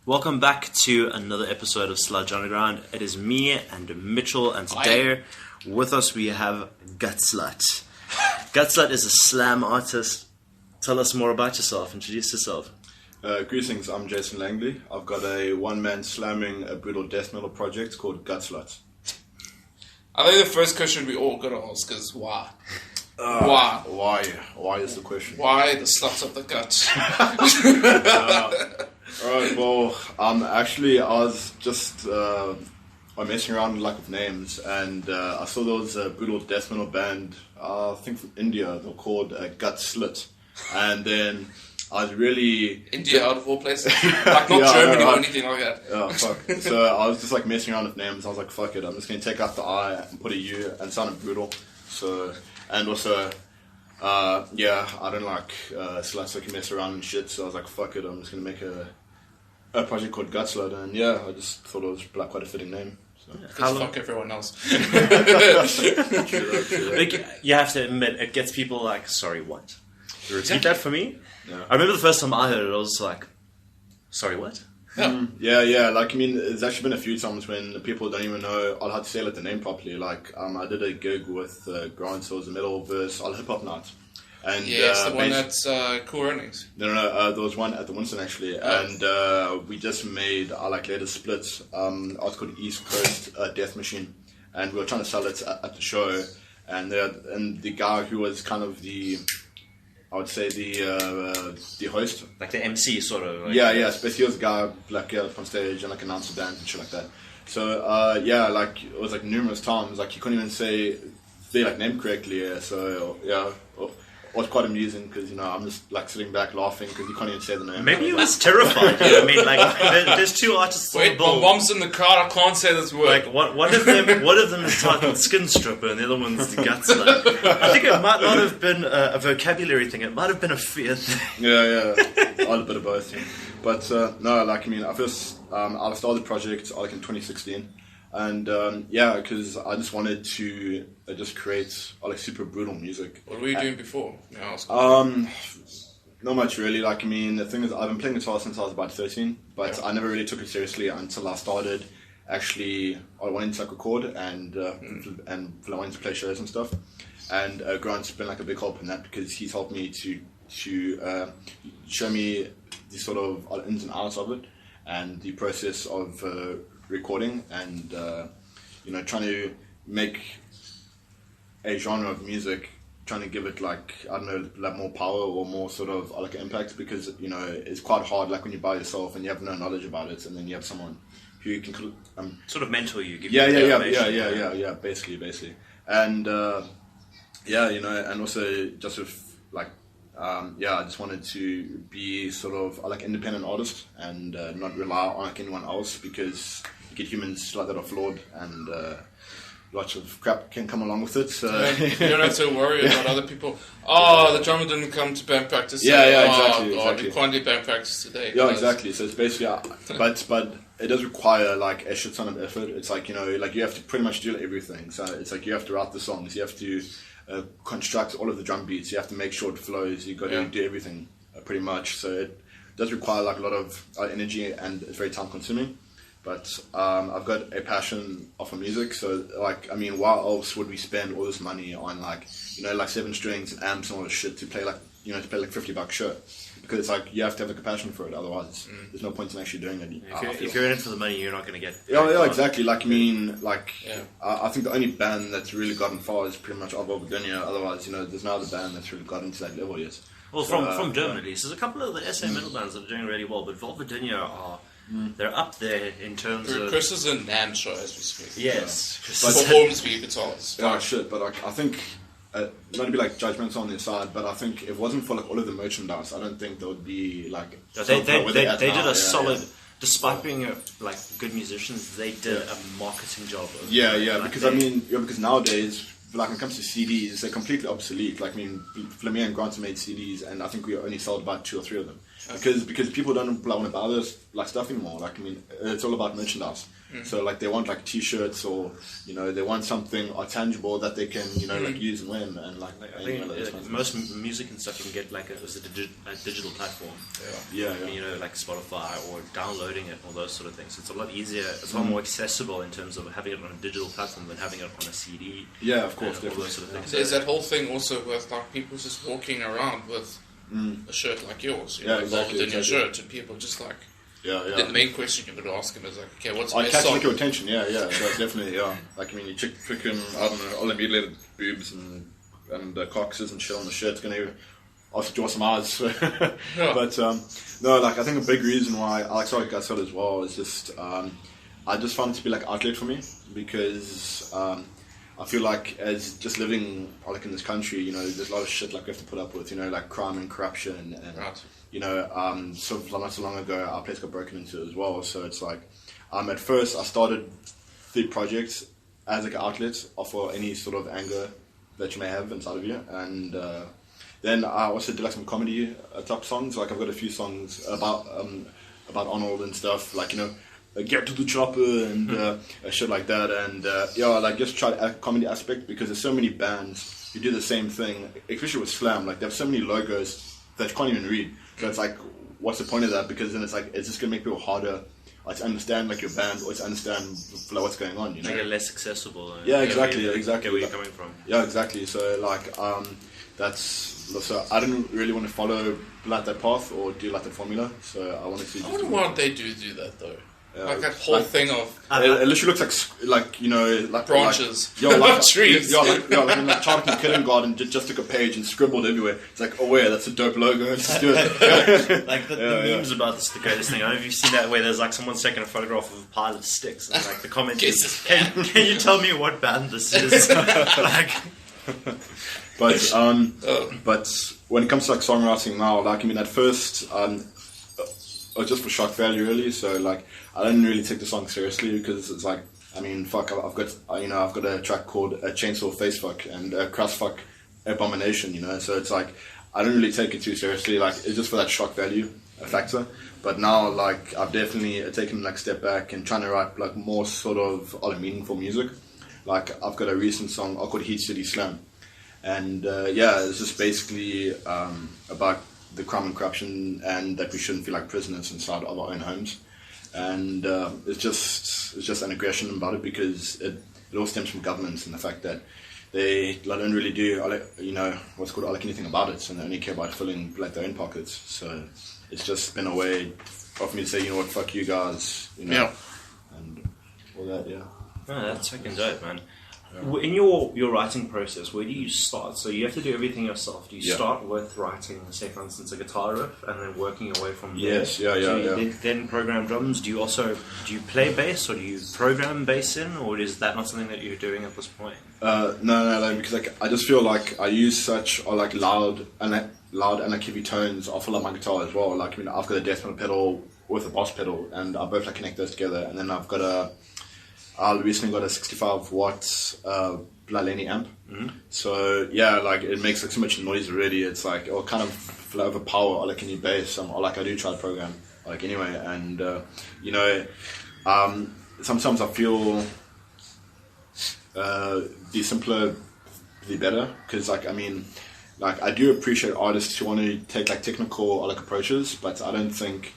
Welcome back to another episode of Sludge Underground. It is me and Mitchell, and today with us we have Gutslut. Gutslut is a slam artist. Tell us more about yourself. Introduce yourself. Greetings, I'm Jason Langley. I've got a one-man slamming a brutal death metal project called Gutslut. I think the first question we all gotta ask is why? Why? Why is the question? Why the slut of the guts? Alright, well, actually I was just messing around with names, and I saw there was a brutal death metal band, I think from India. They're called Gutslut, and then I was really... India out of all places? Like not Germany or anything like that. Oh, fuck. So I was just messing around with names. I was like, fuck it, I'm just going to take out the I and put a U and sound it brutal. So, and also, I don't like sluts that can mess around and shit, so I was like, fuck it, I'm just going to make a project called Gutslut, and I just thought it was quite a fitting name. So. Because fuck everyone else. True. Like, you have to admit, it gets people like, sorry, what? You repeat that for me? Yeah. I remember the first time I heard it, I was like, sorry, what? Yeah. There's actually been a few times when people don't even know how to say the name properly. I did a gig with Grant, so it was a metal verse, all hip hop night. And yes, the one that's Cool Runnings. No, there was one at the Winston actually, and we just made our latest split. It's called East Coast Death Machine, and we were trying to sell it at the show, and the guy who was kind of the host, Like the MC sort of. Like, but he was the guy up on stage and announced the band and shit like that. So it was numerous times he couldn't even say their name correctly. It was quite amusing because I'm just sitting back laughing because you can't even say the name. Maybe he was terrified. I mean, there's two artists on the bill. Bombs in the crowd. I can't say this word. One of them is titled Skin Stripper, and the other one's the Gutslut. I think it might not have been a vocabulary thing. It might have been a fear thing. Yeah, a bit of both. Yeah. But I first I started the project in 2016. And because I just wanted to just create super brutal music. What were you doing before? Not much really. The thing is, I've been playing guitar since I was about 13, but I never really took it seriously until I started. Actually, I wanted to record and I wanted to play shows and stuff. And Grant's been a big help in that because he's helped me to show me the sort of ins and outs of it and the process of recording and trying to make a genre of music, trying to give it more power or more sort of impact, because it's quite hard when you're by yourself and you have no knowledge about it, and then you have someone who can sort of mentor you, give basically, and and also just I just wanted to be sort of independent artist and not rely on anyone else, because you get humans that are flawed and lots of crap can come along with it. So you don't have to worry about other people. The drummer didn't come to band practice. Exactly. You can't do band practice today. Yeah, exactly. So it's basically, but it does require a shit ton of effort. It's you have to pretty much do everything. So it's you have to write the songs, you have to construct all of the drum beats, you have to make sure it flows, you got to do everything pretty much. So it does require a lot of energy, and it's very time consuming. But I've got a passion for music, so why else would we spend all this money on 7 strings and amps and all this shit to play to play $50 show? Because it's you have to have a passion for it, otherwise there's no point in actually doing it. If you're in it for the money, you're not going to get. Exactly. I think the only band that's really gotten far is pretty much Virginia. Otherwise, there's no other band that's really got into that level yet. Well, from Germany at least, there's a couple of the SA metal bands that are doing really well, but Virginia are. They're up there in terms of... Chris is in NAMM show as we speak. Yes. Performs for guitars. Yeah, shit, but I think... not to be judgmental on their side, but I think if it wasn't for all of the merchandise, I don't think there would be They did a solid... Despite being good musicians, they did a marketing job. Because nowadays... when it comes to CDs, they're completely obsolete. Fleming and Grant made CDs, and I think we only sold about 2 or 3 of them. Because people don't want to buy those like stuff anymore. Like, I mean, it's all about merchandise. So like they want like T-shirts, or they want something tangible that they can like use and win, and like I think most music and stuff you can get like a digital platform. Yeah. Like Spotify or downloading it, all those sort of things. It's a lot easier. It's a lot more accessible in terms of having it on a digital platform than having it on a CD. Yeah, of course, all those sort of things. There's that whole thing also with like people just walking around with a shirt like yours, involved in your shirt, and people just like. Yeah. The main question you're going to ask him is like, okay, what's I my catch song? like your attention, yeah, definitely, yeah. Like, I mean, you check freaking, I don't know, all the mutilated boobs and coccyxes and shit on the shirt. It's going to also draw some eyes. But, no, like, I think a big reason why I like Sorry Gutslut as well is just, I just found it to be like outlet for me, because I feel like as just living like in this country, there's a lot of shit like we have to put up with, like crime and corruption and Right. So not so long ago, our place got broken into as well. So it's like, at first I started the project as like an outlet for any sort of anger that you may have inside of you, and then I also did like some comedy type songs. Like I've got a few songs about Arnold and stuff, like get to the chopper and shit like that, and like just try a comedy aspect, because there's so many bands who do the same thing, especially with slam. Like they have so many logos that you can't even read. So it's like, what's the point of that? Because then it's like, it's just going to make people harder to understand like your band, or to understand like, what's going on, Make it less accessible. Yeah, exactly. Get where you're coming from. Yeah, exactly. So like, so I didn't really want to follow like that path or do like the formula. So I wanted to. I wonder why they do that though. Like that whole thing of it literally looks like like branches, like trees. Like in the child in kindergarten just took a page and scribbled everywhere. It's like, oh yeah, that's a dope logo. Let's just do it. Like the memes about this, the greatest thing. I don't know if you've seen that, where there's like someone's taking a photograph of a pile of sticks, and like the comment is, "Can you tell me what band this is?" Like, but when it comes to like songwriting now, like I mean, at first, just for shock value, really. So like, I didn't really take the song seriously, because it's like, I mean, fuck, I've got a track called Chainsaw Face Fuck and Crust Fuck Abomination, so it's like, I don't really take it too seriously, like, it's just for that shock value factor. But now, like, I've definitely taken like a step back and trying to write like more sort of other meaningful music. Like, I've got a recent song called Heat City Slam, and it's just basically about the crime and corruption, and that we shouldn't feel like prisoners inside of our own homes. And it's just an aggression about it, because it all stems from governments and the fact that they don't really do what's called like anything about it, and they only care about filling like their own pockets. So it's just been a way of me to say, you know what, fuck you guys, and all that. Oh, that's fucking dope, man. In your writing process, where do you start? So you have to do everything yourself. Do you start with writing, say for instance, a guitar riff, and then working your way from there? Yes, yeah. Then program drums. Do you play bass, or do you program bass in, or is that not something that you're doing at this point? No, because like I just feel like I use such like loud and heavy tones off of like my guitar as well. Like, I mean, I've got a death metal pedal with a boss pedal, and I both like connect those together, and then I recently got a 65 watts Blaleni amp. Mm-hmm. So yeah, like it makes like so much noise already. It's like it'll kind of overpower like any bass. Or like I do try to program like anyway, and sometimes I feel the simpler the better, because like I mean, like I do appreciate artists who want to take like technical like approaches, but I don't think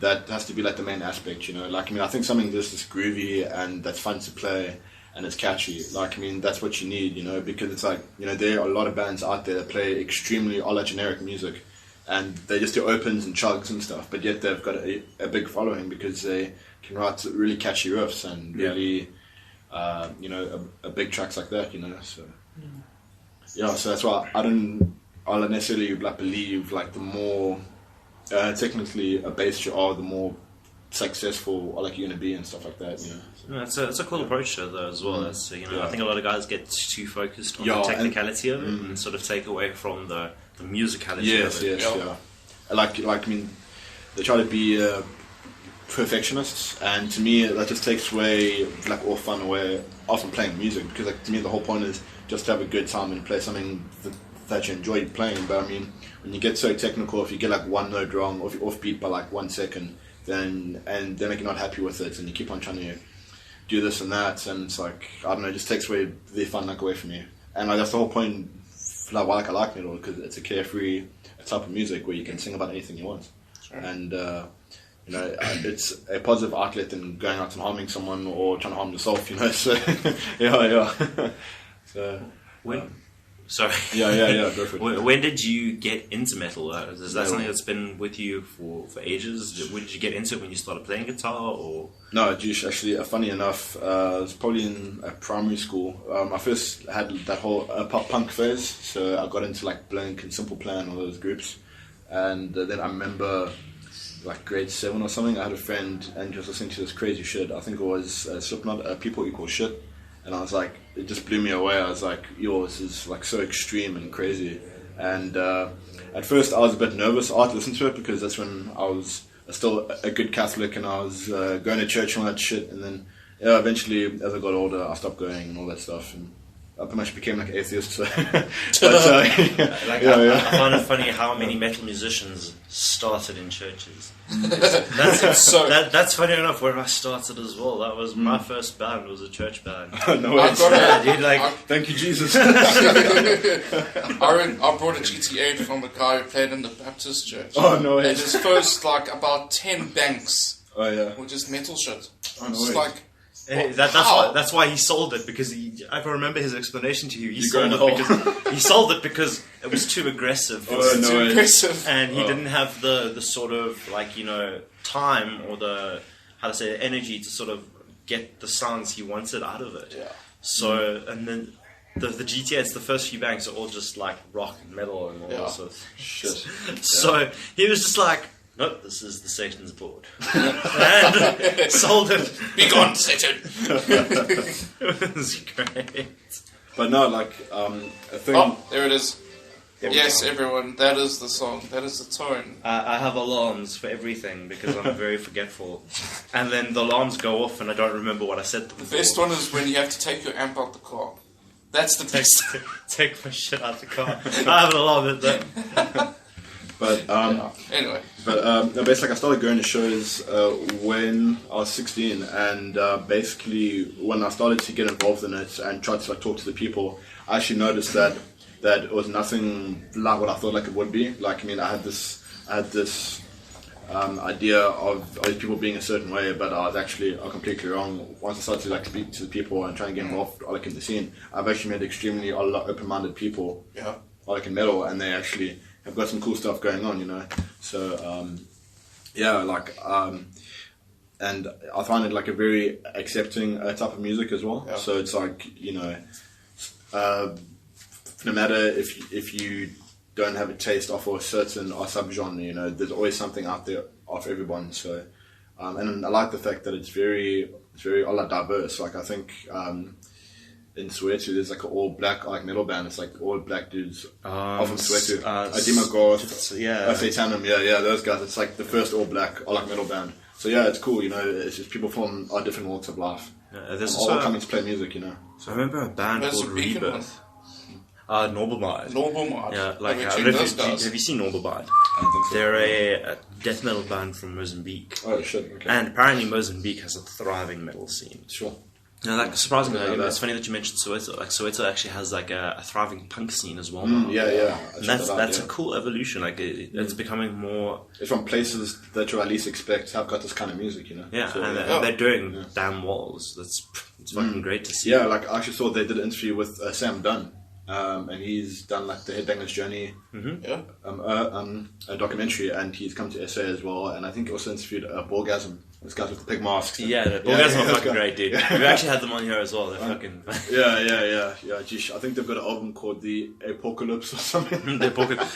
that has to be like the main aspect, like, I mean, I think something that's just groovy and that's fun to play and it's catchy, like, I mean, that's what you need, because it's like, there are a lot of bands out there that play extremely all that generic music, and they just do opens and chugs and stuff, but yet they've got a big following because they can write really catchy riffs and really a big tracks like that, so so that's why I don't necessarily like believe like the more technically a bass you are, the more successful like you're going to be and stuff like that, It's a cool approach to it though as well. That's I think a lot of guys get too focused on the technicality of it and sort of take away from the musicality of it. Yes. Like I mean, they try to be perfectionists, and to me that just takes away like all fun away often playing music, because like to me the whole point is just to have a good time and play something that you enjoy playing. But I mean, when you get so technical, if you get like one note wrong, or if you're offbeat by like 1 second, then like you're not happy with it, and you keep on trying to do this and that, and it's like, I don't know, it just takes away the fun like away from you. And like that's the whole point, like why I like metal, because it's a carefree type of music where you can sing about anything you want, sure. And you know, it's a positive outlet than going out and harming someone or trying to harm yourself, you know. So yeah. So sorry. Yeah. Go for it. When did you get into metal? Is that something that's been with you for ages? When did you get into it? When you started playing guitar, or? No, actually, funny enough, it was probably in primary school. I first had that whole pop punk phase, so I got into like Blink and Simple Plan, all those groups, and then I remember like grade 7 or something, I had a friend and just listening to this crazy shit. I think it was Slipknot, People Equal Shit. And I was like, it just blew me away. I was like, yo, this is like so extreme and crazy. And at first I was a bit nervous to listen to it, because that's when I was still a good Catholic and I was going to church and all that shit. And then eventually, as I got older, I stopped going and all that stuff. And I pretty much became like an atheist. So. I find it funny how many metal musicians started in churches. That's funny enough, where I started as well. That was my first band, was a church band. No way. Thank you, Jesus. I brought a GT8 from a guy who played in the Baptist church. Oh, no way. And his first, like, about 10 banks were just metal shit. Oh, no it's way. like... That's why he sold it, because I remember his explanation to you. He sold it because it was too aggressive. Too aggressive, and he didn't have the sort of like, you know, time or the energy to sort of get the sounds he wanted out of it. Yeah. So and then the GTA, the first few banks are all just like rock and metal and all that sort of shit. So he was just like, nope, this is the Satan's board. And sold it. Be gone, Satan! It was great. But no, like, a thing... Oh, there it is. Yes, everyone, that is the song. That is the tone. I have alarms for everything, because I'm very forgetful. And then the alarms go off and I don't remember what I said to them. The best one is when you have to take your amp out the car. That's the best. Take my shit out the car. I have an alarm at that. But anyway. But basically, I started going to shows when I was 16, and basically when I started to get involved in it and try to like talk to the people, I actually noticed that it was nothing like what I thought like it would be. Like, I mean, I had this idea of these people being a certain way, but I was actually completely wrong. Once I started to like speak to the people and try and get involved like in the scene, I've actually met extremely a lot open-minded people, like in metal, and they actually have got some cool stuff going on, you know. So and I find it like a very accepting type of music as well. Yeah. So it's like, you know, no matter if you don't have a taste of a certain or subgenre, you know, there's always something out there of everyone. So and I like the fact that it's very a lot diverse. Like, I think in Soweto there's like an all black like metal band. It's like all black dudes from Soweto. Demogoth, Satanum, those guys. It's like the first all black like metal band. So yeah, it's cool, you know. It's just people from different walks of life. There's all coming to play music, you know. So I remember a band called Rebirth. Norbelbard. Yeah, like have you seen Norbelbard? I don't think so. They're a death metal band from Mozambique. Oh shit! Okay. And apparently Mozambique has a thriving metal scene. Sure. No, like surprisingly, it's funny that you mentioned Soweto. Like Soweto actually has like a thriving punk scene as well. Yeah. And that's a cool evolution. Like it's becoming more. It's from places that you at least expect have got this kind of music, you know. Yeah, so, and they're doing damn walls. It's fucking great to see. Yeah, like I actually saw they did an interview with Sam Dunn. And he's done like the Headbanger's Journey, a documentary, and he's come to SA as well. And I think he also interviewed Borgasm, these guys with the big masks. Borgasm are fucking great, dude. Yeah. We actually had them on here as well. They're fucking. Yeah. Geez, I think they've got an album called The Apocalypse or something. The Apocalypse.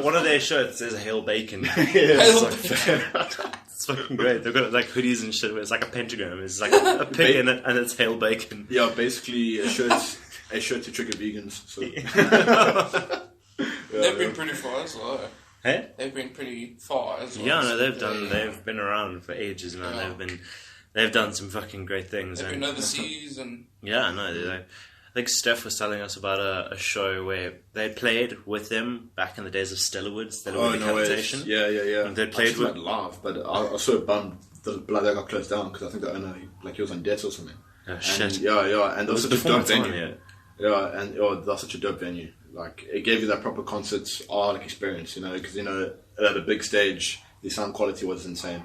One of their shirts says "Hail Bacon." It's fucking great. They've got like hoodies and shit where it's like a pentagram. It's like a pig in it, and it's "Hail Bacon." Yeah, basically a shirt to trigger vegans. So. They've been pretty far as well. Hey? They've been pretty far as well. Yeah, no, they've been around for ages, man. They've done some fucking great things. They've been overseas and. Yeah, no, I think Steph was telling us about a show where they played with them back in the days of Stellarwood Decapitation. Yeah. And they played with live, but I was so bummed that that got closed down because I think the owner, like, he was on debt or something. Oh, shit. And that was such a dope venue. Yeah. And that's such a dope venue. Like, it gave you that proper concert art experience, you know, because, you know, at a big stage, the sound quality was insane.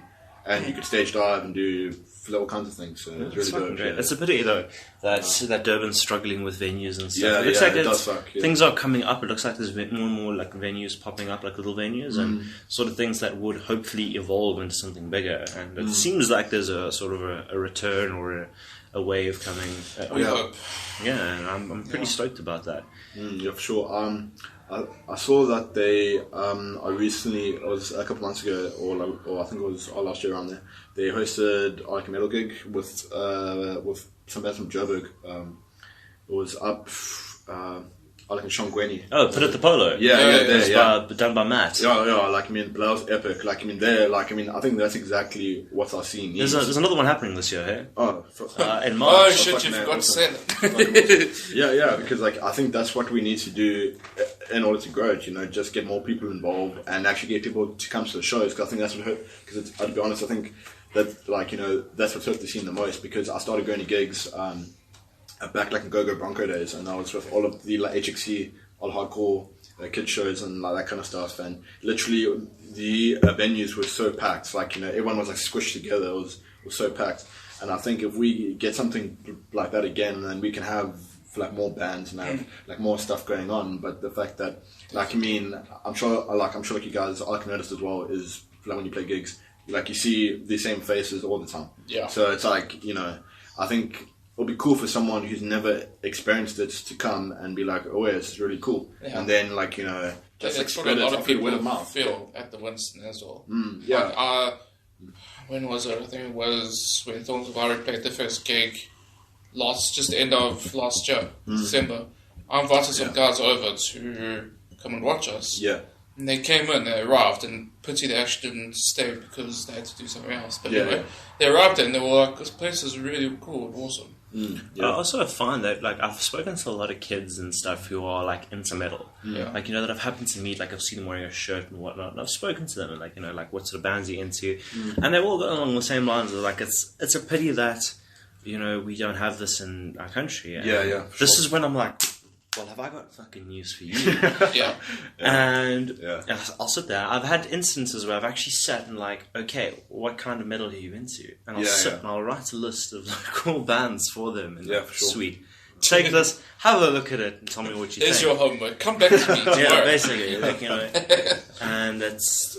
And you could stage dive and do all kinds of things, so it's really dope. Great. It's a pity though that Durban's struggling with venues and stuff. Yeah, it looks like it does suck. Yeah. Things are coming up. It looks like there's more and more like venues popping up, like little venues, and sort of things that would hopefully evolve into something bigger. And it seems like there's a sort of a return or a way of coming. We hope. Yeah, and I'm pretty stoked about that. Yeah, for sure. I saw that they I recently, it was a couple months ago, or I think it was last year around there. They hosted like a metal gig with some bands from Joburg. It was up like in Shongweni. Oh, put at the Polo. Yeah. Done by Matt. Yeah. Like, I mean, that was epic. Like, I mean, I think that's exactly what our scene needs. There's another one happening this year, hey? Oh, in March. Oh shit! You forgot to say that. Yeah, because like I think that's what we need to do in order to grow it. You know, just get more people involved and actually get people to come to the shows. Because I think that's what hurt. Because to be honest, I think that, like, you know, that's what hurt the scene the most. Because I started going to gigs back like in Go Bronco days, and I was with all of the like HXC, all hardcore kid shows and like that kind of stuff. And literally the venues were so packed. Like, you know, everyone was like squished together. It was so packed. And I think if we get something like that again, then we can have like more bands and have like more stuff going on. But the fact that, like, I mean, I'm sure like you guys, I can notice as well, is like when you play gigs, like you see the same faces all the time. Yeah. So it's like, you know, I think it'll be cool for someone who's never experienced it to come and be like, oh yeah, it's really cool. Yeah. And then, like, you know, just that's like, what a lot of people mouth. feel at the Winston as well. Yeah. Like, when was it? I think it was when Thorns of Iron played the first gig just the end of last year, December. I invited some guys over to come and watch us. Yeah. And they came in, they arrived, and pity they actually didn't stay because they had to do something else. But anyway, they arrived and they were like, this place is really cool and awesome. I also find that, like, I've spoken to a lot of kids and stuff who are like into metal, like, you know, that I've happened to meet. Like, I've seen them wearing a shirt and whatnot, and I've spoken to them and, like, you know, like, what sort of bands are you into, and they've all gone along the same lines of like, it's a pity that, you know, we don't have this in our country. And this is when I'm like, well, have I got fucking news for you? And I'll sit there. I've had instances where I've actually sat and like, okay, what kind of metal are you into? And I'll sit and I'll write a list of like cool bands for them. And sweet. Take this, have a look at it, and tell me what you think. Here's your homework. Come back to me tomorrow. Yeah, basically, like, you know. And that's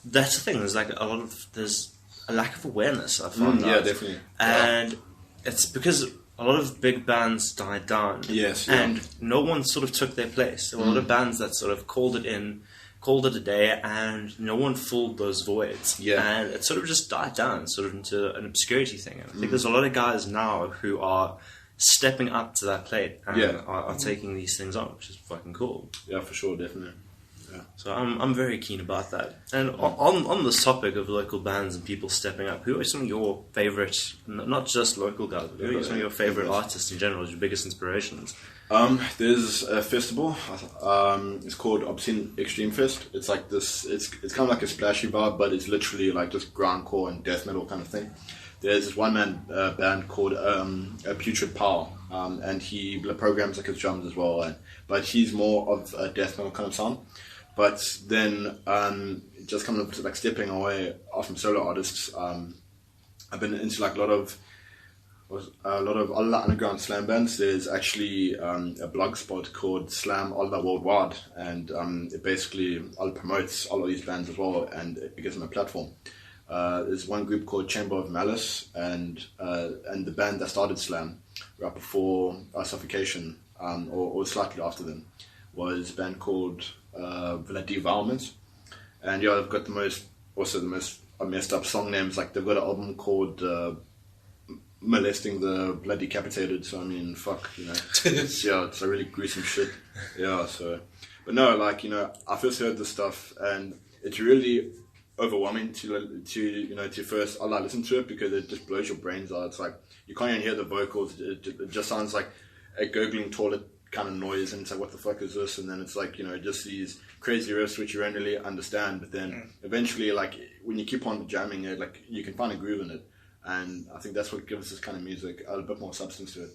the thing. There's a lack of awareness, I found out. Yeah, definitely. And it's because a lot of big bands died down. Yes, and no one sort of took their place. There were a lot of bands that sort of called it a day, and no one filled those voids. Yeah. And it sort of just died down, sort of into an obscurity thing. And I think there's a lot of guys now who are stepping up to that plate and are taking these things on, which is fucking cool. Yeah, for sure, definitely. Yeah. So I'm very keen about that. And on this topic of local bands and people stepping up, who are some of your favourite, not just local guys, but who are some of your favourite artists in general, your biggest inspirations? There's a festival. It's called Obscene Extreme Fest. It's like this. It's kind of like a splashy vibe, but it's literally like just grindcore and death metal kind of thing. There's this one man band called Putrid Power, and he programs like his drums as well. But he's more of a death metal kind of sound. But then, just kind of like stepping away from solo artists, I've been into like a lot of underground slam bands. There's actually a blog spot called Slam Olla Worldwide, and it basically promotes all of these bands as well, and it gives them a platform. There's one group called Chamber of Malice, and the band that started Slam right before Suffocation, or slightly after them, was a band called Villa Devourment. And they've got the most messed up song names. Like, they've got an album called Molesting the Blood Decapitated. So I mean, fuck, you know, it's a really gruesome shit. Yeah, so, but no, like, you know, I first heard this stuff and it's really overwhelming to first listen to it, because it just blows your brains out. It's like you can't even hear the vocals. It just sounds like a gurgling toilet kind of noise, and it's like, what the fuck is this? And then it's like, just these crazy riffs which you don't really understand, but then eventually, like, when you keep on jamming it, like, you can find a groove in it, and I think that's what gives this kind of music a bit more substance to it.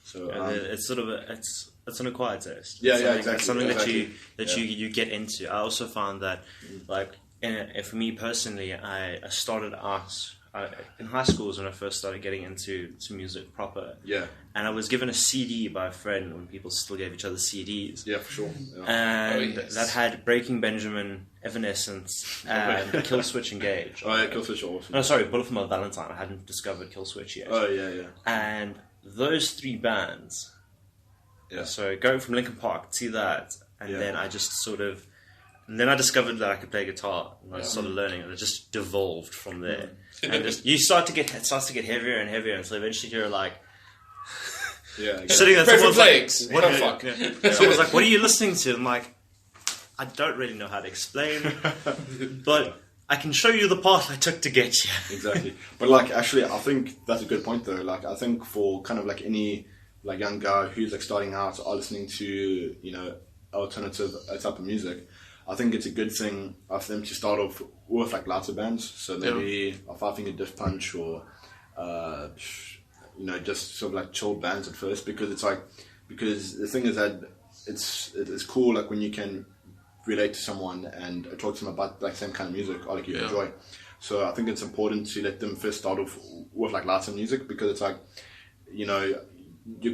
So it's sort of it's an acquired taste. Yeah, It's exactly. something Exactly. that you get into. I also found that, like, for me personally, I started out in high school was when I first started getting into music proper. Yeah. And I was given a CD by a friend when people still gave each other CDs. Yeah, for sure. Yeah. And that had Breaking Benjamin, Evanescence, and Killswitch Engage. Oh yeah, Killswitch are awesome. No, sorry, Bullet for My Valentine. I hadn't discovered Killswitch yet. Oh yeah. And those three bands. Yeah. So going from Linkin Park to that, and then I just sort of, and then I discovered that I could play guitar, and I started learning, and it just devolved from there. And just it starts to get heavier and heavier, and so eventually you're like, sitting there, Perfect someone's like, legs. What the fuck? Someone's like, what are you listening to? I'm like, I don't really know how to explain, but I can show you the path I took to get you. Exactly. But like, actually, I think that's a good point though. Like, I think for kind of like any like young guy who's like starting out or listening to, alternative type of music, I think it's a good thing for them to start off with like lighter bands. So maybe a Five Finger Death Punch or, just sort of like chilled bands at first, because the thing is that it's cool like when you can relate to someone and talk to them about like same kind of music or like you enjoy. So I think it's important to let them first start off with like lighter music, because it's like, you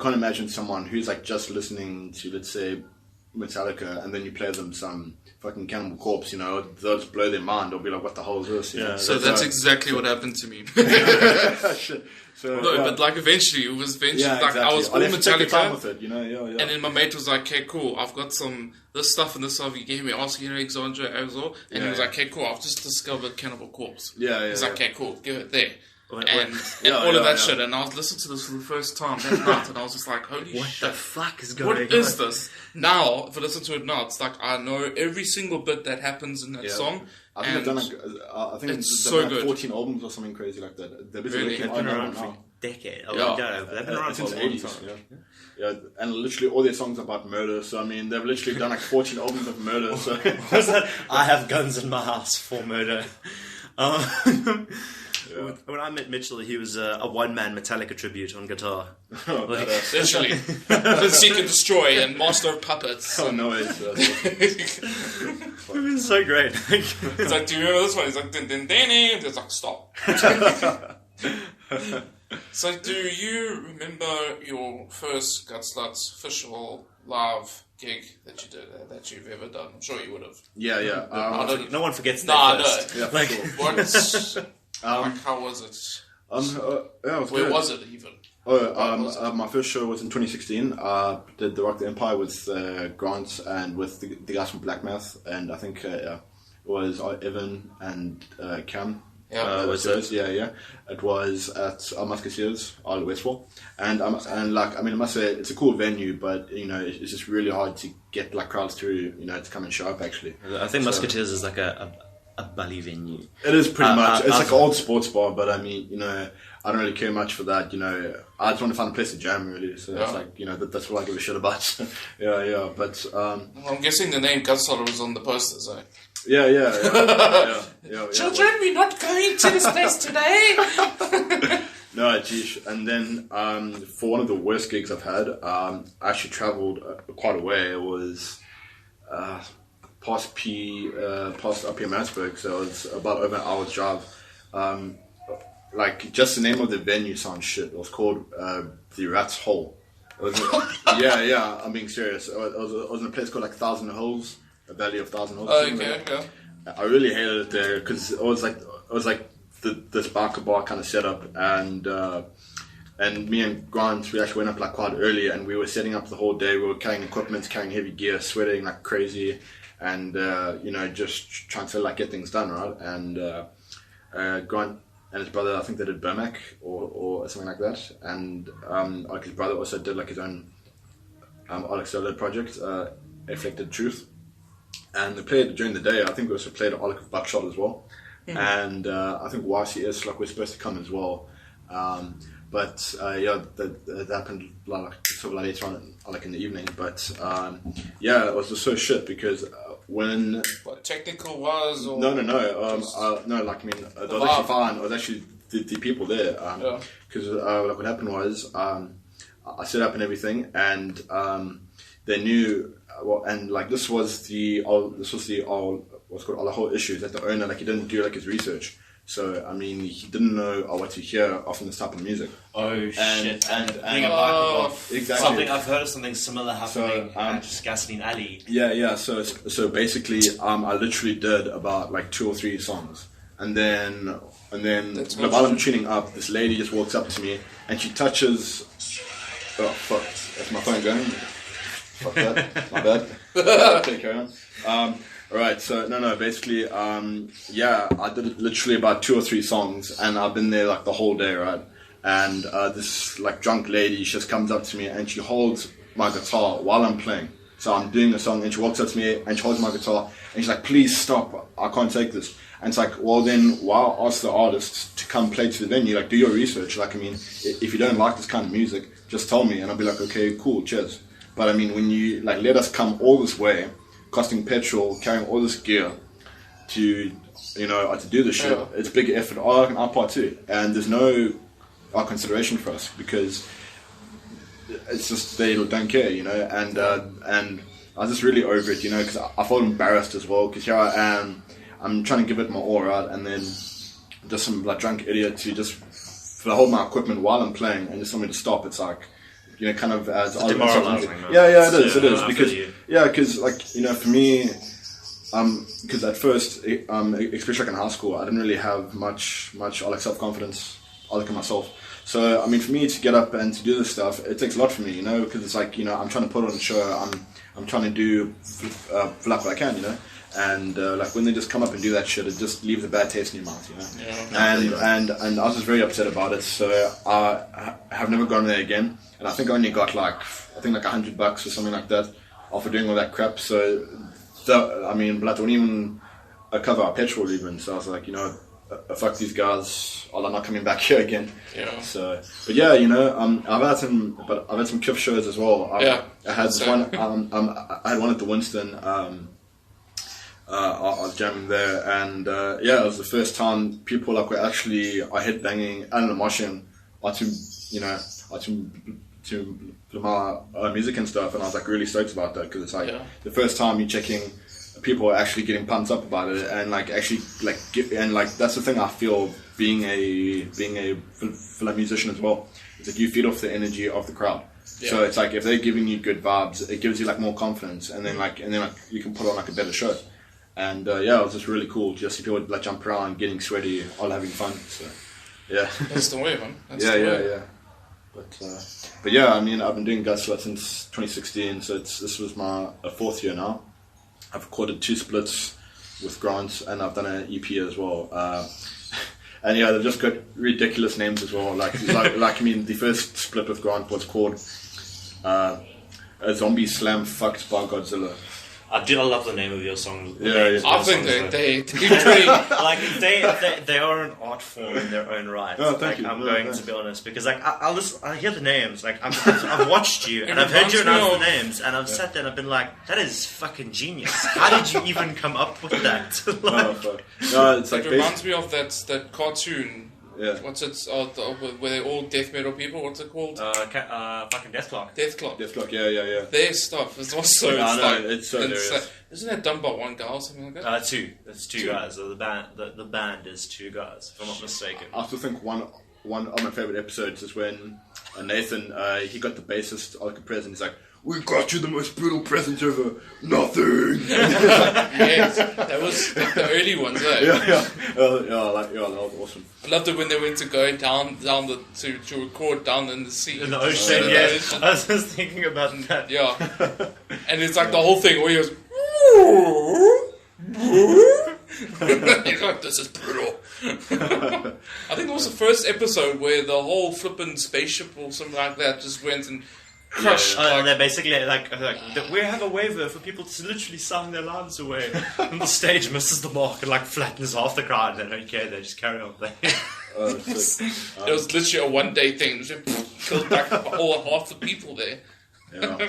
can't imagine someone who's like just listening to, let's say, Metallica, and then you play them some fucking Cannibal Corpse, they'll just blow their mind. They'll be like, what the hell is this? So that's exactly what happened to me. Shit. So, but like eventually, I was all Metallica, with it, and then my mate was like, okay, cool, I've got this stuff and this stuff. He gave me Alexandra as well, and he was like, okay, cool, I've just discovered Cannibal Corpse. He's like, okay, cool, give it there. And all of that shit, and I was listening to this for the first time that night, and I was just like, holy shit, what the fuck is going on? What is this? Now, if I listen to it now, it's like I know every single bit that happens in that song. I think they've done it's they've so done good. 14 albums or something crazy like that. They've They've been around for a decade. They've been around since for the a long 80s. time. Yeah, and literally all their songs are about murder. So I mean, they've literally done like 14 albums of murder. So What's that? I have guns in my house for murder. When I met Mitchell, he was a one-man Metallica tribute on guitar. Essentially. Seek and Destroy and Master of Puppets. oh no, it's It was so great. It's like, do you remember this one? He's like, din din din din. It's like, stop. So, do you remember your first Gutslut official live gig that you did, that you've ever done? I'm sure you would have. yeah. No one forgets that. Nah, first. no. Yeah, Like, sure. What? How was it? Yeah, it was Where good. was it even? My first show was in 2016. Did the Rock the Empire with Grant and with the guys from Black Math, and I think it was Evan and Cam. Yeah, was it? Yeah. It was at Musketeers, Isle of Westfall, and I must say it's a cool venue, but it's just really hard to get like crowds to to come and show up. Actually, I think Musketeers is like a Bally venue. it is pretty much. It's like an old sports bar, but I mean, I don't really care much for that. I just want to find a place to jam, really. So it's like that's what I give a shit about. yeah. But I'm guessing the name Gutslut was on the posters, eh? yeah. Children, we're not going to this place today. No, geez. And then for one of the worst gigs I've had, I actually travelled quite a way. It was past up here in Mansburg, so it was about over an hour's drive. Like, just the name of the venue sounds shit. It was called the Rat's Hole. It was, yeah, I'm being serious. It was in a place called like Thousand Hills, a Valley of Thousand Hills. Okay. I really hated it there because it was like this bar kind of setup, and me and Grant, we actually went up like quite early, and we were setting up the whole day. We were carrying equipment, carrying heavy gear, sweating like crazy, and just trying to like get things done, right? And Grant and his brother, I think they did Burmac or something like that, and like his brother also did like his own Alex solo project, Afflicted Truth. And they played during the day. I think we also played at Alec of Buckshot as well. And I think YCS, like, we're supposed to come as well. But that happened sort of later on, like in the evening. But it was just so shit because when what technical was or no, like I mean, it was actually fine. It was actually the people there because like what happened was I set up and everything, and they knew. And like this was the whole issue is that the owner, like, he didn't do like his research. So I mean, he didn't know what to hear often this type of music. Oh shit! And exactly. Something I've heard of something similar happening at Gasoline Alley. Yeah. So basically, I literally did about like 2 or 3 songs, and then while I'm tuning up, this lady just walks up to me and she touches. Oh fuck! That's my phone going. Fuck that. My bad. Okay, carry on. Alright, so basically, I did literally about 2 or 3 songs, and I've been there like the whole day, right? And this like drunk lady, she just comes up to me and she holds my guitar while I'm playing. So I'm doing the song, and she walks up to me and she holds my guitar, and she's like, "Please stop! I can't take this." And it's like, well then, why ask the artist to come play to the venue? Like, do your research. Like, I mean, if you don't like this kind of music, just tell me, and I'll be like, okay, cool, cheers. But I mean, when you like let us come all this way, costing petrol, carrying all this gear to do this shit, it's big effort on our part too, and there's no consideration for us because it's just they don't care, and I was just really over it, because I felt embarrassed as well, because here I am, I'm trying to give it my all, right, and then just some like drunk idiot to just hold my equipment while I'm playing and just somebody to stop. It's like, kind of as demoralizing. It is because like for me, because at first, especially like in high school, I didn't really have much like self-confidence. I look at myself. So I mean, for me to get up and to do this stuff, it takes a lot for me, because it's like I'm trying to put on a show. I'm trying to do what I can, And like when they just come up and do that shit, it just leaves a bad taste in your mouth, And I was just very upset about it. So I have never gone there again. And I think I only got like $100 or something like that after doing all that crap. So I mean, blood wouldn't even cover our petrol even. So I was like, fuck these guys. I'm not coming back here again. Yeah. So, but yeah, I've had some Kip shows as well. I had one. I had one at the Winston. I was jamming there, and it was the first time people like were actually headbanging and moshing to my music and stuff, and I was like really stoked about that because it's like the first time you're checking people are actually getting pumped up about it, and like actually like that's the thing I feel being a musician as well. It's like you feed off the energy of the crowd. Yeah. So it's like if they're giving you good vibes, it gives you like more confidence, and then you can put on like a better show. And it was just really cool just see people like jump around, getting sweaty, all having fun. So yeah, that's the way, man. Yeah. But yeah, I mean, I've been doing Gutslut since 2016, so this was my 4th year now. I've recorded 2 splits with Grant, and I've done an EP as well. And they've just got ridiculous names as well. Like I mean, the first split with Grant was called "A Zombie Slam Fucked by Godzilla." I love the name of your song. I think they pretty like they are an art form in their own right. Oh, thank you. I'm going to be honest because like I hear the names, like I've watched you and I've heard you announce the names, and I've sat there and I've been like, that is fucking genius. How did you even come up with that? It's like it reminds me of that cartoon. Yeah. What's it? Where they're all death metal people. What's it called? Fucking Death Clock. Death Clock. Yeah. Their stuff is also. It's so hilarious. Isn't that done by one guy or something like that? 2. That's 2 guys. So the band is 2 guys, if I'm not mistaken. I still think one of my favorite episodes is when Nathan he got the bassist like a present. He's like, "We got you the most brutal present ever. Nothing." Yes, that was like the early ones, eh? Yeah, that was awesome. I loved it when they went to go down to record down in the sea. In the ocean, yeah. I was just thinking about that. Yeah. And it's like the whole thing where he goes, he's like, this is brutal. I think it was the first episode where the whole flippin' spaceship or something like that just went and crushed. And they're basically like we have a waiver for people to literally sign their lives away. And the stage misses the mark and like flattens half the crowd. They don't care. They just carry on playing. Sick. It was literally a one-day thing. Just killed back half the people there. Yeah.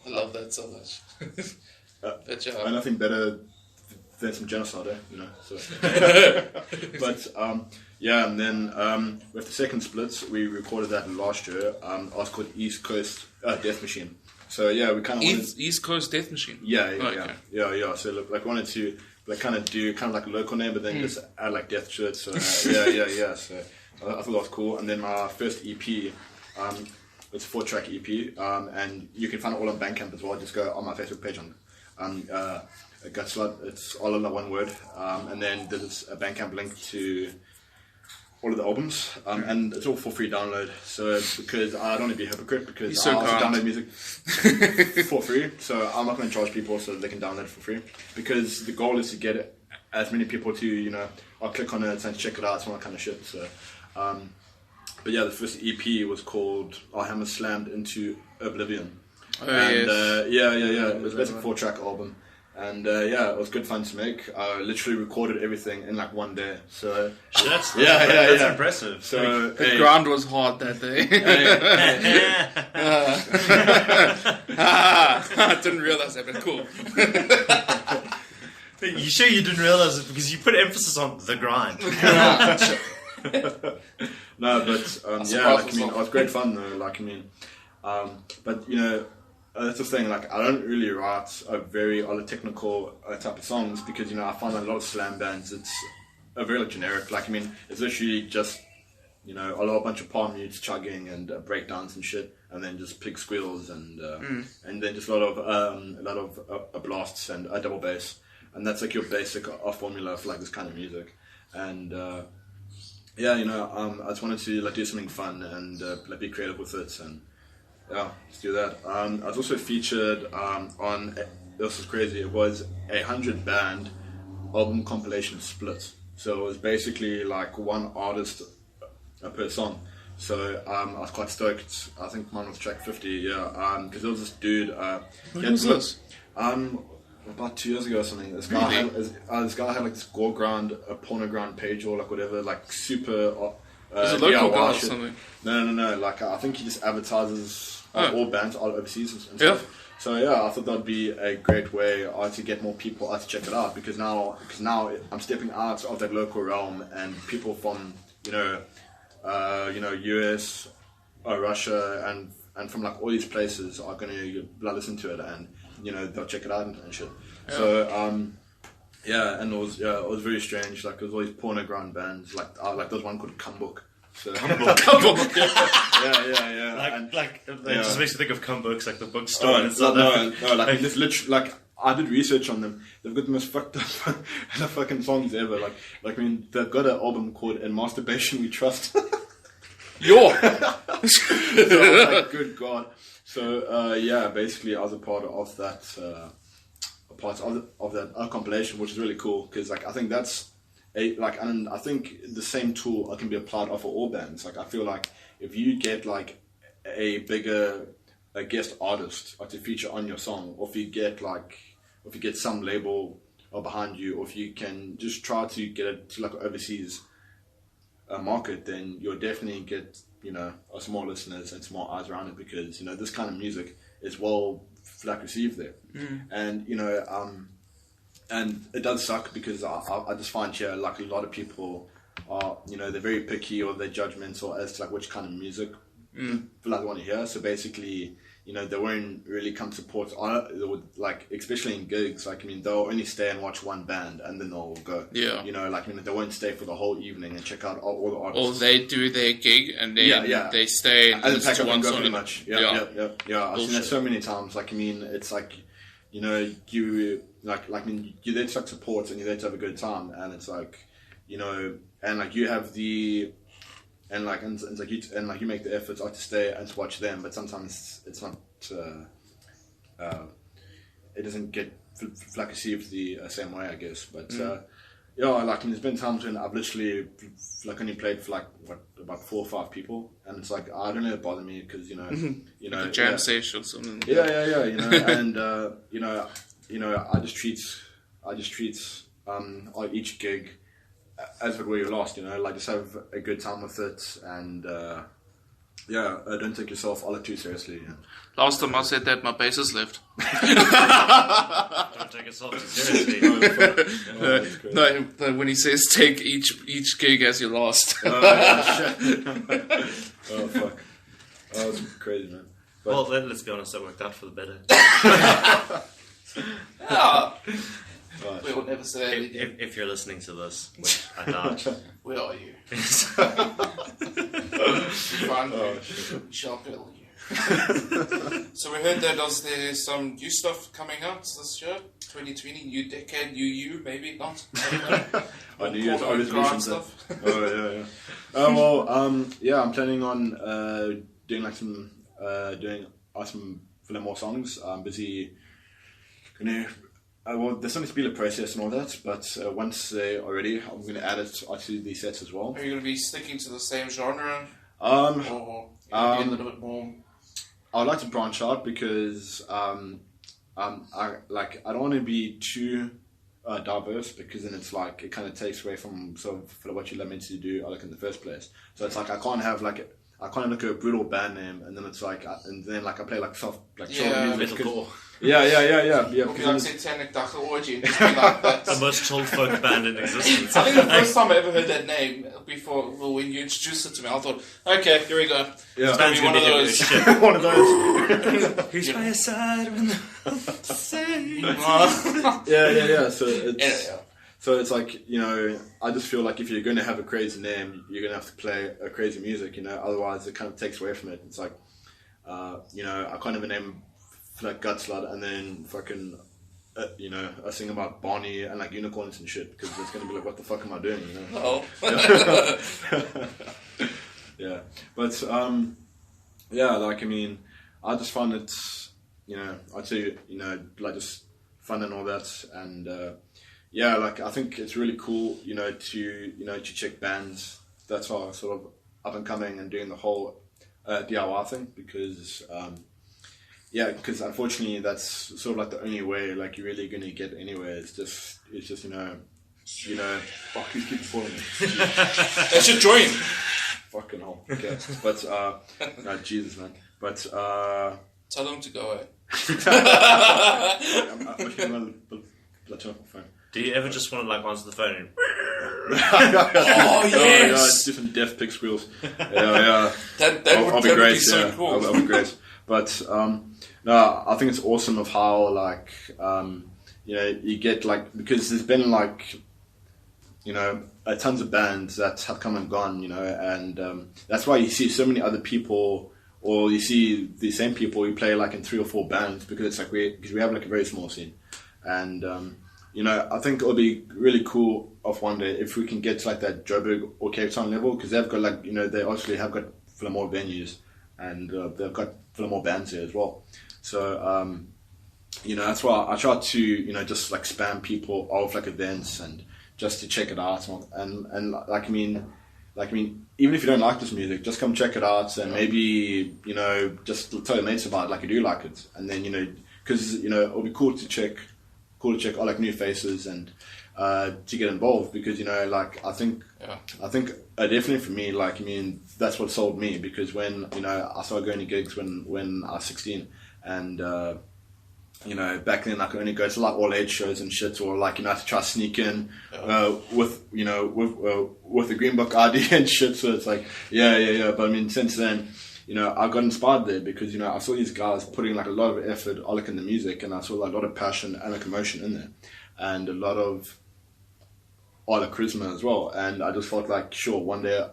I love that so much. But yeah. And nothing better than some genocide, you know. So. But yeah, and then with the second splits, we recorded that last year. I was called East Coast Death Machine. So yeah, we kind of East Coast Death Machine. Yeah. So like wanted to like kind of do kind of like a local name, but then just add like death to it. So yeah. So I thought that was cool. And then my first EP. It's a 4-track EP, and you can find it all on Bandcamp as well. Just go on my Facebook page on Gutslut. It's all in that one word. And then there's a Bandcamp link to all of the albums, and it's all for free download. So because I don't want to be a hypocrite, because I also download music for free. So I'm not going to charge people so that they can download it for free. Because the goal is to get as many people to, you know, I'll click on it and check it out, all that kind of shit. So. But yeah, the first EP was called I Hammer Slammed Into Oblivion. Oh, and yes. It was basically a 4-track album. And yeah, it was good fun to make. I literally recorded everything in like one day. So that's impressive. So the ground was hard that day. I didn't realize that, but cool. You sure you didn't realize it because you put emphasis on the grind? No, but yeah, like, I mean, it was great fun though. Like, I mean, but you know, that's the thing. Like, I don't really write a very technical type of songs because, you know, I find that a lot of slam bands, it's a very generic. Like, I mean, it's literally just, you know, a bunch of palm mutes chugging and breakdowns and shit, and then just pig squeals and then just a lot of blasts and a double bass, and that's like your basic formula for like this kind of music, and. Yeah, you know, I just wanted to like do something fun and like be creative with it, and yeah, let's do that. I was also featured on this was crazy. It was 100 band album compilation split, so it was basically like one artist per song. So I was quite stoked. I think mine was track 50. Yeah, because there was this dude. When was this? About 2 years ago or something. This guy had like this gore ground, a porno ground page or like whatever, like super. Is it local guy or something? No. Like I think he just advertises all bands all overseas and stuff. Yeah. So yeah, I thought that'd be a great way to get more people to check it out because now I'm stepping out of that local realm and people from US, Russia and from like all these places are going to listen to it and. You know, they'll check it out and shit. Yeah. So, yeah, and it was very strange. Like, there was all these porno ground bands. Like there was one called Cumbook. So, Cumbook. Yeah. It just makes you think of Cumbooks, like the bookstore. No, like this literally, like I did research on them. They've got the most fucked up fucking songs ever. Like I mean, they've got an album called "In Masturbation We Trust." So, like, good God. So yeah, basically I was a part of that compilation, which is really cool because like I think that's and I think the same tool can be applied for all bands. Like I feel like if you get like a guest artist to feature on your song, or if you get some label behind you, or if you can just try to get it to like an overseas market, then you'll definitely get some more listeners and some more eyes around it because this kind of music is well received there, and and it does suck because I just find here like a lot of people are they're very picky or they're judgmental as to like which kind of music they want to hear. So basically they won't really come support like especially in gigs. Like I mean they'll only stay and watch one band and then they'll go. Yeah. Like I mean they won't stay for the whole evening and check out all the artists. Or they do their gig and then they stay and listen to one song. Pretty much. Yeah. I've seen that so many times. Like I mean it's like you like I mean you're there to like support and you're there to have a good time and it's like and like you have the and it's like you make the effort to stay and to watch them, but sometimes it's not. It doesn't get received the same way, I guess. But like there's been times when I've literally only played for about 4 or 5 people, and it's like I don't let it bother me because like a jam session or something. Yeah, and I just treat each gig as if it were your last, like just have a good time with it, and don't take yourself all too seriously. Last time I said that, my bassist left. Don't take yourself too seriously. No, when he says take each gig as your last. Oh fuck! Oh, that's crazy, man. But, well, then let's be honest, that worked out for the better. We will never say that again. If you're listening to this, which I doubt. Where are you? We shall kill you. So we heard that there's some new stuff coming out this year, 2020, new decade, new you, maybe not. New Year's resolutions stuff. I'm planning on doing like some more songs. I'm busy, well, there's something to be the process and all that, but once they are ready, I'm going to add it onto the sets as well. Are you going to be sticking to the same genre? Or be a little bit more? I'd like to branch out because I don't want to be too diverse, because then it's like it kind of takes away from sort of what you're meant to do like in the first place. So it's like I can't have like a brutal band name, and then it's like and then like I play like soft chill music. Metalcore. Yeah. Or be like Satanic Dark Orgy and just be like that. The most chilled folk band in existence. I think the first time I ever heard that name before, when you introduced it to me, I thought, okay, here we go. Yeah. It's going to be one of those. One of those. Who's by your side when the same? Yeah. So it's like, I just feel like if you're going to have a crazy name, you're going to have to play a crazy music, otherwise it kind of takes away from it. It's like, I can't have a name like Gutslut and then fucking, I sing about Barney and like unicorns and shit, because it's going to be like, what the fuck am I doing, Oh. Yeah. But, I just find it, I'd say, like just fun and all that, and, I think it's really cool, to check bands that are sort of up and coming and doing the whole DIY thing, because because unfortunately that's sort of like the only way like you're really going to get anywhere. It's just fuck, who keeps falling? They should join. Fucking hell. Okay. But no, Jesus, man. But tell them to go away. Do you ever just want to like answer the phone and Oh yes, different death pig squeals. Yeah. That would be so cool. That'll be great. But no, I think it's awesome of how like you get like, because there's been like tons of bands that have come and gone, and that's why you see so many other people, or you see the same people who play like in 3 or 4 bands, because it's like we have like a very small scene, and I think it'll be really cool of one day if we can get to like that Joburg or Cape Town level, because they've got like they obviously have got full of more venues, and they've got full of more bands here as well. So that's why I try to just like spam people of like events and just to check it out, and even if you don't like this music, just come check it out, and maybe just tell your mates about it, like you do like it, and then because it'll be cool to check all like new faces and to get involved, because I think definitely for me, that's what sold me, because when I started going to gigs when I was 16, and back then I could only go to like all age shows and shit, or like to try to sneak in with the Green Book ID and shit. So it's like but since then I got inspired there, because I saw these guys putting like a lot of effort all like in the music, and I saw like a lot of passion and like emotion in there, and a lot of all the charisma as well. And I just felt like, sure, one day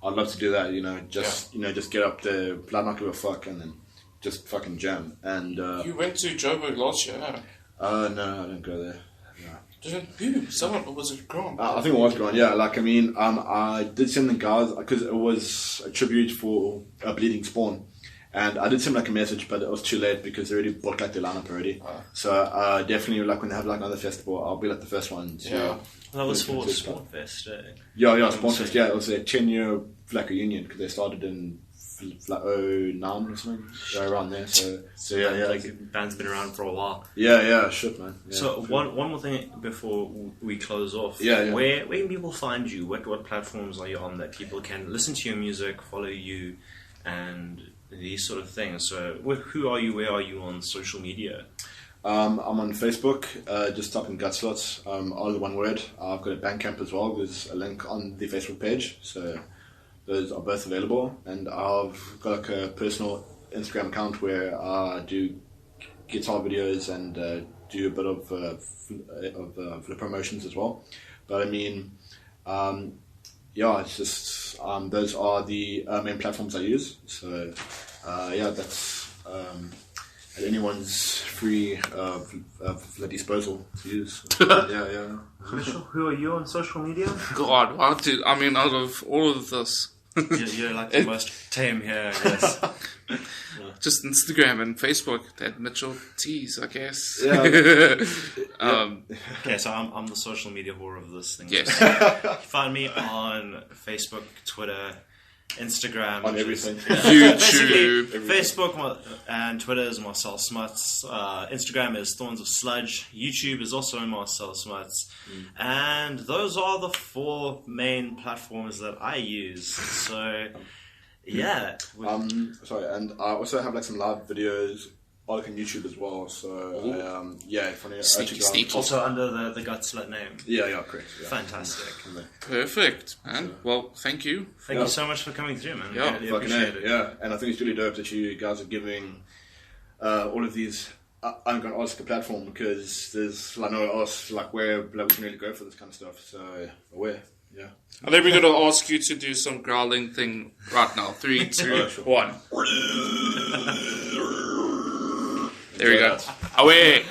I'd love to do that, just get up there, blood not give a fuck, and then just fucking jam. And you went to Joburg last year, huh? No, I didn't go there. Who? Someone, was it Grant? I think it was Grant, yeah. I did send the guys, because it was a tribute for Bleeding Spawn, and I did send like a message, but it was too late because they already bought like their lineup already. So definitely like when they have like another festival, I'll be like the first one to... Yeah. That was for Spawnfest, Yeah, Spawnfest, yeah. It was a 10-year like reunion, because they started in like 09 or something, around there. So yeah, like the band's been around for a while. Yeah, shit, man. Yeah, so one more thing before we close off. Yeah. Where can people find you? What platforms are you on that people can listen to your music, follow you, and these sort of things? So who are you? Where are you on social media? I'm on Facebook. Just type in Gutslut. All the one word. I've got a Bandcamp as well. There's a link on the Facebook page. So those are both available. And I've got like a personal Instagram account where I do guitar videos and do a bit of the promotions as well. But I mean, it's just those are the main platforms I use. So that's at anyone's free the disposal to use. Yeah. Mitchell, who are you on social media? God, out of all of this, you're like the most tame here, I guess. Just Instagram and Facebook. That Mitchell T's, I guess. Yeah. Okay, so I'm the social media whore of this thing. Yes. Find me on Facebook, Twitter, Instagram, on everything. YouTube. Facebook and Twitter is Marcel Smuts. Instagram is Thorns of Sludge. YouTube is also Marcel Smuts. And those are the 4 main platforms that I use. So, yeah. Sorry, and I also have like some live videos on YouTube as well. So, funny. Sneaky. Also under the Gutslut name. Yeah, correct. Yeah. Fantastic. Perfect, man. Well, thank you. Thank you so much for coming through, man. Yeah, really appreciate it. Yeah, and I think it's really dope that you guys are giving all of these underground artists a platform, because there's like nowhere else like where we can really go for this kind of stuff. So yeah. I think we're going to ask you to do some growling thing right now. 3, 2, 1. There we go. Away.